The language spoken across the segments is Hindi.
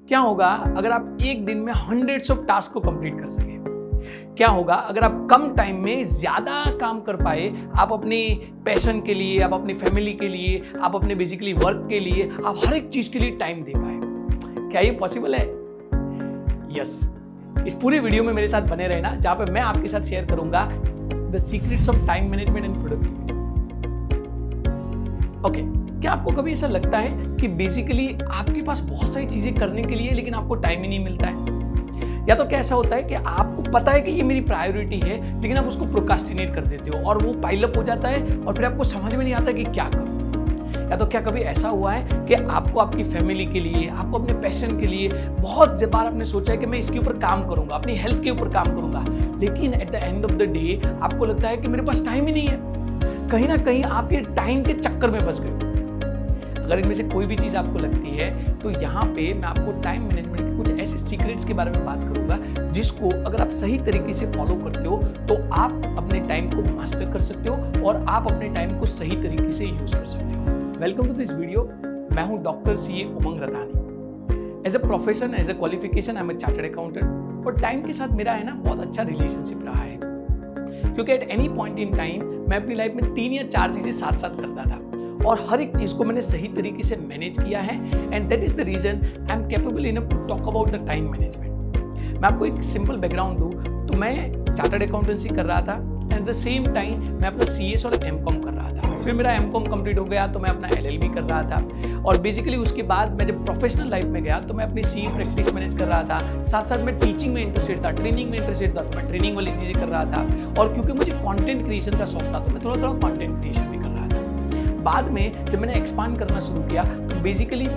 क्या होगा अगर आप एक दिन में हंड्रेड्स ऑफ टास्क को कंप्लीट कर सके? क्या होगा अगर आप कम टाइम में ज्यादा काम कर पाए? आप अपने पैशन के लिए, आप अपनी फैमिली के लिए, आप अपने बेसिकली वर्क के लिए, आप हर एक चीज के लिए टाइम दे पाए। क्या ये पॉसिबल है? यस। इस पूरे वीडियो में मेरे साथ बने रहना, जहां पे मैं आपके साथ शेयर करूंगा the secrets of time management and productivity. Okay, क्या आपको कभी ऐसा लगता है कि बेसिकली आपके पास बहुत सारी चीजें करने के लिए लेकिन आपको टाइम ही नहीं मिलता है? या तो क्या ऐसा होता है कि आपको पता है कि ये मेरी प्रायोरिटी है लेकिन आप उसको प्रोक्रास्टिनेट कर देते हो और वो पाइल अप हो जाता है और फिर आपको समझ में नहीं आता कि क्या करूं? या तो क्या कभी ऐसा हुआ है कि आपको आपकी फैमिली के लिए, आपको अपने पैशन के लिए बहुत बार आपने सोचा है कि मैं इसके ऊपर काम करूंगा, अपनी हेल्थ के ऊपर काम करूंगा, लेकिन at the end of the day आपको लगता है कि मेरे पास टाइम ही नहीं है। कहीं ना कहीं आप ये टाइम के चक्कर में फंस गए। अगर इनमें से कोई भी चीज आपको लगती है तो यहाँ पे मैं आपको टाइम मैनेजमेंट के कुछ ऐसे सीक्रेट्स के बारे में बात करूंगा जिसको अगर आप सही तरीके से फॉलो करते हो तो आप अपने टाइम को मास्टर कर सकते हो और आप अपने टाइम को सही तरीके से यूज कर सकते हो। Welcome to this video. मैं हूं doctor CA Umang Ratani. As a profession, as a qualification I am a chartered accountant और टाइम के साथ मेरा है ना बहुत अच्छा रिलेशनशिप रहा है, क्योंकि at any point in time मैं अपनी लाइफ में 3 या 4 चीजें साथ साथ करता था और हर एक चीज को मैंने सही तरीके से मैनेज किया है and that is the reason I am capable enough to talk about the time management. मैं आपको एक सिंपल बैकग्राउंड दूं तो मैं चार्टर्ड अकाउंटेंसी कर रहा था and at the same time मैं अपना CS और MCOM कर रहा था। फिर मेरा MCOM कंप्लीट हो गया तो मैं अपना LLB कर रहा था और बेसिकली उसके बाद मैं जब प्रोफेशनल लाइफ में गया तो मैं अपनी CA प्रैक्टिस मैनेज कर रहा था, साथ साथ मैं टीचिंग में इंटरेस्टेड था, ट्रेनिंग में इंटरेस्टेड था तो मैं ट्रेनिंग वाली चीजें कर रहा था और क्योंकि मुझे कंटेंट क्रिएशन का शौक था तो मैं थोड़ा थोड़ा कंटेंट क्रिएशन भी कर रहा था। बाद में जब मैंने एक्सपांड करना शुरू किया तो बेसिकली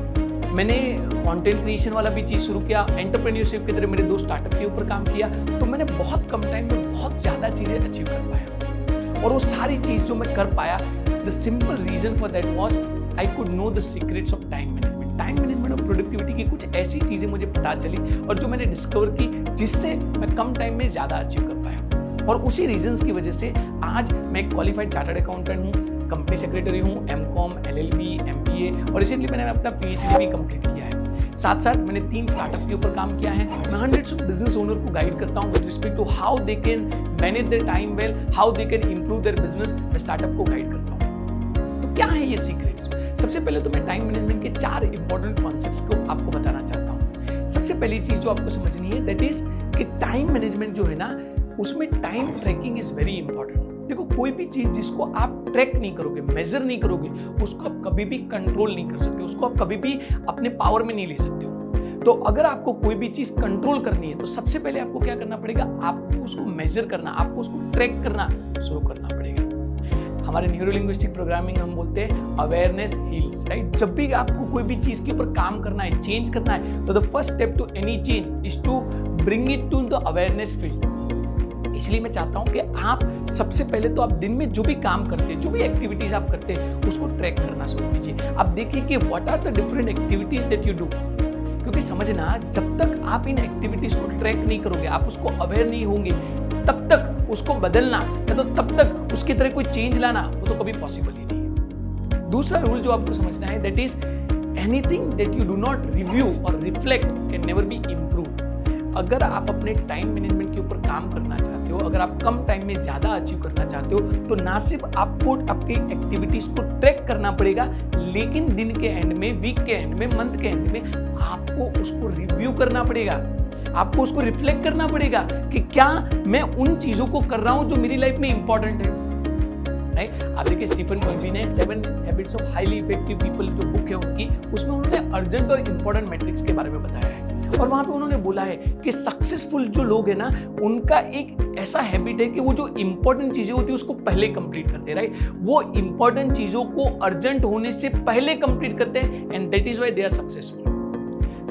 मैंने कंटेंट क्रिएशन वाला भी चीज़ शुरू किया, एंटरप्रेन्योरशिप की तरह मेरे 2 स्टार्टअप के ऊपर काम किया, तो मैंने बहुत कम टाइम में बहुत ज़्यादा चीज़ें अचीव कर पाया। और वो सारी चीज़ जो मैं कर पाया, the simple reason for that was I could know the secrets of time management. Time management और प्रोडक्टिविटी की कुछ ऐसी चीज़ें मुझे पता चली और जो मैंने डिस्कवर की जिससे मैं कम टाइम में ज़्यादा अचीव कर पाया। और उसी रीजंस की वजह से आज मैं एक क्वालिफाइड चार्टर्ड अकाउंटेंट हूँ, कंपनी सेक्रेटरी हूँ, MCOM, LLB, MBA और रिसेंटली मैंने अपना PhD भी कंप्लीट किया है। साथ साथ मैंने 3 स्टार्टअप के ऊपर काम किया है। मैं हंड्रेड्स ऑफ बिजनेस ओनर को गाइड करता हूँ with respect to how they can manage their time well, how they can improve their business. मैं स्टार्टअप को गाइड करता हूँ। तो क्या है ये सीक्रेट्स? सबसे पहले तो मैं टाइम मैनेजमेंट के 4 इंपॉर्टेंट कॉन्सेप्ट्स को आपको बताना चाहता हूँ। सबसे पहली चीज जो आपको समझनी है दैट इज कि टाइम मैनेजमेंट जो है ना उसमें time tracking is very important. देखो, कोई भी चीज जिसको आप ट्रैक नहीं करोगे, मेजर नहीं करोगे, उसको आप कभी भी कंट्रोल नहीं कर सकते, उसको आप कभी भी अपने पावर में नहीं ले सकते हो। तो अगर आपको कोई भी चीज कंट्रोल करनी है तो सबसे पहले आपको क्या करना पड़ेगा? आपको उसको मेजर करना, आपको उसको ट्रैक करना शुरू करना पड़ेगा। हमारे न्यूरो लिंग्विस्टिक प्रोग्रामिंग हम बोलते हैं अवेयरनेस हील्स, राइट? जब भी आपको कोई भी चीज के ऊपर काम करना है, चेंज करना है, तो the first step to any change is to bring it to the awareness field. इसलिए मैं चाहता हूं कि आप सबसे पहले तो आप दिन में जो भी काम करते हैं, जो भी एक्टिविटीज आप करते हैं, उसको ट्रैक करना शुरू कीजिए। आप देखिए कि what are the different activities that you do, क्योंकि समझना, जब तक आप इन एक्टिविटीज को ट्रैक नहीं करोगे, आप उसको अवेयर नहीं होंगे, तब तक उसको बदलना या तो तब तक उसकी तरह कोई चेंज लाना वो तो कभी पॉसिबल ही नहीं है। दूसरा रूल जो आपको समझना है that is anything that you do not review और reflect can never be improve. अगर आप अपने टाइम मैनेजमेंट के ऊपर काम करना चाहते हो, अगर आप कम टाइम में ज्यादा अचीव करना चाहते हो, तो ना सिर्फ आपको आपकी एक्टिविटीज को ट्रैक करना पड़ेगा, लेकिन दिन के एंड में, वीक के एंड में, मंथ के एंड में आपको उसको रिव्यू करना पड़ेगा, आपको उसको रिफ्लेक्ट करना पड़ेगा कि क्या मैं उन चीजों को कर रहा हूं जो मेरी लाइफ में इंपॉर्टेंट है। राइट? आप देखिए स्टीफन कॉवी ने 7 habits of highly effective people जो बुक है उनकी, उसमें उन्होंने अर्जेंट और इंपॉर्टेंट मैट्रिक्स के बारे में बताया है और वहां पे उन्होंने बोला है कि सक्सेसफुल जो लोग हैं ना, उनका एक ऐसा हैबिट है कि वो जो इंपॉर्टेंट चीजें होती है उसको पहले कंप्लीट करते हैं। राइट? वो इंपॉर्टेंट चीजों को अर्जेंट होने से पहले कंप्लीट करते हैं and that is why they are successful.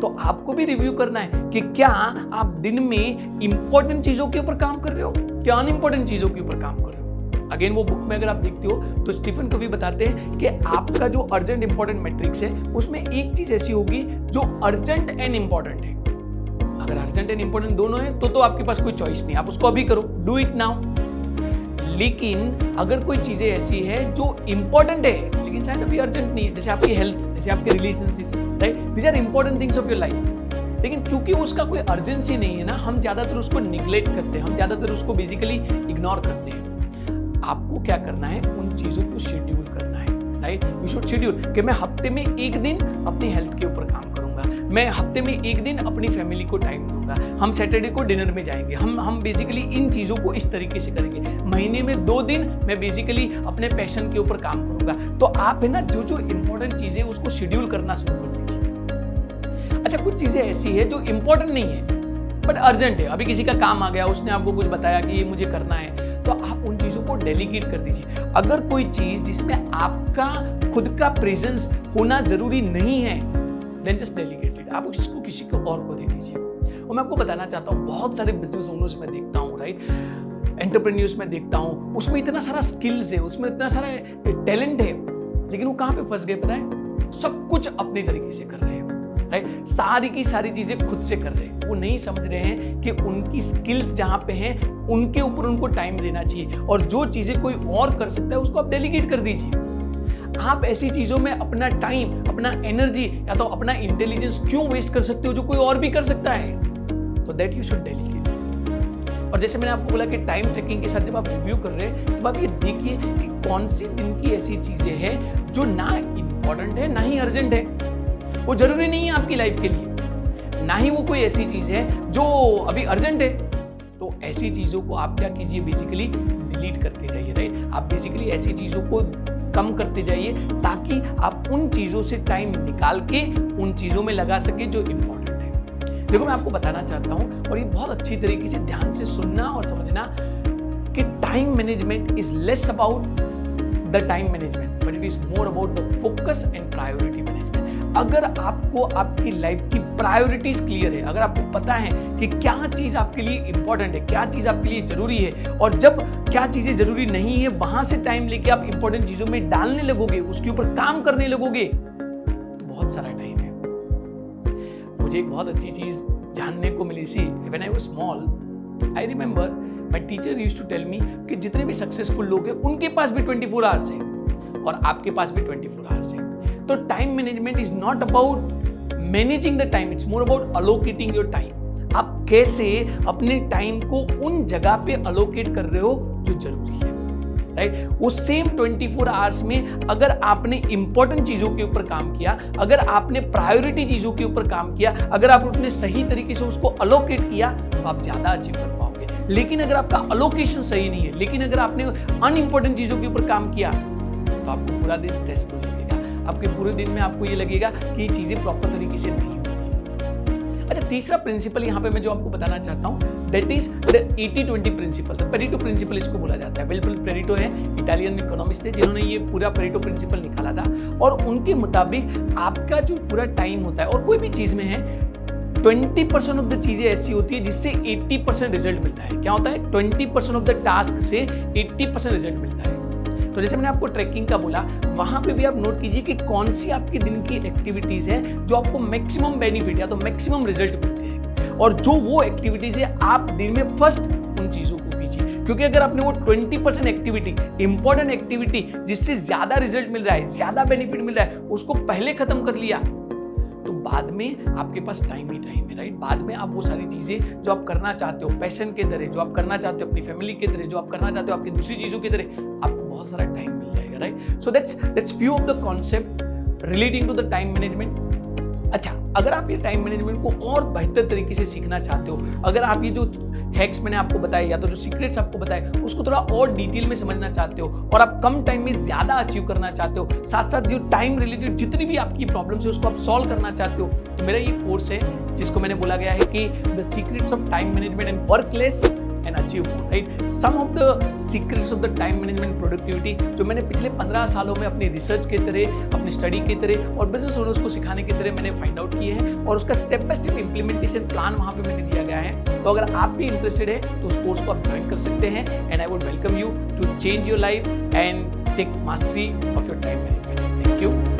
तो आपको भी रिव्यू करना है कि क्या आप दिन में इंपॉर्टेंट चीजों के ऊपर काम कर रहे हो, क्या अनइंपॉर्टेंट चीजों के ऊपर काम कर रहे हो। अगेन वो बुक में अगर आप देखते हो तो स्टीफन कवी बताते हैं कि आपका जो अर्जेंट इंपॉर्टेंट मैट्रिक्स है उसमें एक चीज ऐसी होगी जो अर्जेंट एंड इंपॉर्टेंट है। अगर अर्जेंट एंड इंपॉर्टेंट दोनों है तो आपके पास कोई चॉइस नहीं, आप उसको अभी करो, डू इट नाउ। लेकिन अगर कोई चीजें ऐसी है जो इंपॉर्टेंट है लेकिन शायद अभी अर्जेंट नहीं है, जैसे आपकी हेल्थ, जैसे आपके relationships, right? These are important things of your life, लेकिन क्योंकि उसका कोई अर्जेंसी नहीं है ना, हम ज्यादातर उसको निग्लेक्ट करते हैं, हम ज्यादातर उसको बेसिकली इग्नोर करते हैं। आपको क्या करना है, उन चीजों को शेड्यूल करना है, राइट? यू शुड शेड्यूल कि मैं हफ्ते में एक दिन अपनी हेल्थ के ऊपर काम करूंगा, मैं हफ्ते में एक दिन अपनी फैमिली को टाइम दूंगा, हम सैटरडे को डिनर में जाएंगे, हम बेसिकली इन चीजों को इस तरीके से करेंगे, महीने में 2 दिन मैं बेसिकली अपने पैशन के ऊपर काम करूंगा। तो आप है ना जो जो इंपॉर्टेंट चीजें उसको शेड्यूल करना शुरू कर दीजिए। अच्छा, कुछ चीजें ऐसी है जो इंपॉर्टेंट नहीं है बट अर्जेंट है, अभी किसी का काम आ गया, उसने आपको कुछ बताया कि ये मुझे करना है, तो आप उन चीजों को डेलीगेट कर दीजिए। अगर कोई चीज जिसमें आपका खुद का प्रेजेंस होना जरूरी नहीं है, देन जस्ट डेलीगेट इट, आप उसको किसी को और को दे दीजिए। और मैं आपको बताना चाहता हूँ, बहुत सारे बिजनेस ओनर्स में देखता हूँ, राइट, एंटरप्रेन्योर्स में देखता हूँ, उसमें इतना सारा स्किल्स है, उसमें इतना सारा टैलेंट है, लेकिन वो कहाँ पे फंस गए पता है? सब कुछ अपने तरीके से कर रहे हैं, राइट, सारी की सारी चीजें खुद से कर रहे हैं। वो नहीं समझ रहे हैं कि उनकी स्किल्स जहां पे हैं उनके ऊपर उनको टाइम देना चाहिए, और जो चीजें कोई और कर सकता है उसको आप डेलीगेट कर दीजिए। आप ऐसी चीजों में अपना टाइम, अपना एनर्जी या तो अपना इंटेलिजेंस क्यों वेस्ट कर सकते हो जो कोई और भी कर सकता है? तो दैट यू शुड डेलीगेट। और जैसे मैंने आपको बोला कि टाइम ट्रैकिंग के साथ जब आप रिव्यू कर रहे हैं तो आप ये देखिए कि कौन सी दिन की ऐसी चीजें हैं जो ना इंपॉर्टेंट है ना ही अर्जेंट है, वो जरूरी नहीं है आपकी लाइफ के लिए, ना ही वो कोई ऐसी चीज है जो अभी अर्जेंट है। तो ऐसी चीजों को आप क्या कीजिए, बेसिकली डिलीट करते जाइए, राइट? आप बेसिकली ऐसी चीजों को कम करते जाइए ताकि आप उन चीजों से टाइम निकाल के उन चीजों में लगा सके जो इंपॉर्टेंट है। देखो, मैं आपको बताना चाहता हूं, और ये बहुत अच्छी तरीके से ध्यान से सुनना और समझना कि time management is less about the time management but it is more about the focus and priority management. अगर आपको आपकी लाइफ की प्रायोरिटीज क्लियर है, अगर आपको पता है कि क्या चीज आपके लिए इंपॉर्टेंट है, क्या चीज आपके लिए जरूरी है, और जब क्या चीजें जरूरी नहीं है वहां से टाइम लेके आप इंपॉर्टेंट चीजों में डालने लगोगे, उसके ऊपर काम करने लगोगे, तो बहुत सारा टाइम है। मुझे एक बहुत अच्छी चीज जानने को मिली थी when I was small. I remember my teacher used to tell me कि जितने भी सक्सेसफुल लोग हैं उनके पास भी 24 आवर्स है और आपके पास भी 24 आवर्स है। तो time management is not about managing the time, it's more about allocating your time. आप कैसे अपने टाइम को उन जगह पे अलोकेट कर रहे हो जो जरूरी है, राइट? वो सेम 24 आवर्स में अगर आपने इंपॉर्टेंट चीजों के ऊपर काम किया, अगर आपने प्रायोरिटी चीजों के ऊपर काम किया, अगर आपने सही तरीके से उसको अलोकेट किया, तो आप ज्यादा अचीव कर पाओगे। लेकिन अगर आपका अलोकेशन सही नहीं है, लेकिन अगर आपने अनइंपॉर्टेंट चीजों के ऊपर काम किया, तो आपको पूरा दिन स्ट्रेसफुल लगेगा। आपके पूरे दिन में आपको ये लगेगा कि ये चीजें प्रॉपर तरीके से नहीं होंगी। अच्छा, तीसरा प्रिंसिपल यहाँ पे मैं जो आपको बताना चाहता हूँ, that is the 80-20 principle, the Pareto principle इसको बोला जाता है। विल्फ्रेड पेरेटो है, इटालियन इकोनॉमिस्ट थे जिन्होंने ये पूरा पेरेटो प्रिंसिपल निकाला था। और उनके मुताबिक आपका जो पूरा टाइम होता है, और कोई भी चीज में है, 20% ऑफ द चीजें ऐसी होती है जिससे 80% रिजल्ट मिलता है। क्या होता है? 20% ऑफ द टास्क से 80% रिजल्ट मिलता है। तो जैसे मैंने आपको ट्रैकिंग का बोला, वहां पे भी आप नोट कीजिए कि कौन सी आपके दिन की एक्टिविटीज है जो आपको मैक्सिमम बेनिफिट या तो मैक्सिमम रिजल्ट मिलते हैं, और जो वो एक्टिविटीज है आप दिन में फर्स्ट उन चीजों को कीजिए। क्योंकि अगर आपने वो 20% एक्टिविटी, इंपॉर्टेंट एक्टिविटी जिससे ज्यादा रिजल्ट मिल रहा है, ज्यादा बेनिफिट मिल रहा है, उसको पहले खत्म कर लिया, तो बाद में आपके पास टाइम ही टाइम है, राइट? बाद में आप वो सारी चीजें जो आप करना चाहते हो पैशन के तरह, जो आप करना चाहते हो अपनी फैमिली के तरह, जो आप करना चाहते हो आपकी दूसरी चीजों की तरह, आपको बहुत सारा टाइम मिल जाएगा, right? So that's few of the concept relating to the time management. अच्छा, अगर आप ये टाइम मैनेजमेंट को और बेहतर तरीके से सीखना चाहते हो, अगर आप ये जो हैक्स मैंने आपको बताए या तो जो सीक्रेट्स आपको बताए उसको थोड़ा और डिटेल में समझना चाहते हो, और आप कम टाइम में ज्यादा अचीव करना चाहते हो, साथ साथ जो टाइम रिलेटेड जितनी भी आपकी प्रॉब्लम्स है उसको आप सॉल्व करना चाहते हो, तो मेरा ये कोर्स है जिसको मैंने बोला गया है कि the secrets of time management and work less and achieve more, right? Some of the secrets of the time management productivity जो मैंने पिछले 15 सालों में अपनी रिसर्च के तरह, अपनी स्टडी के तरह और बिजनेस ओनर्स को सिखाने के तरह मैंने फाइंड आउट किए हैं, और उसका step by step implementation plan वहां पे मैंने दिया गया है। तो अगर आप भी इंटरेस्टेड है तो उस कोर्स को आप ज्वाइन कर सकते हैं, and I would welcome you to change your life and take mastery of your time management. Thank you.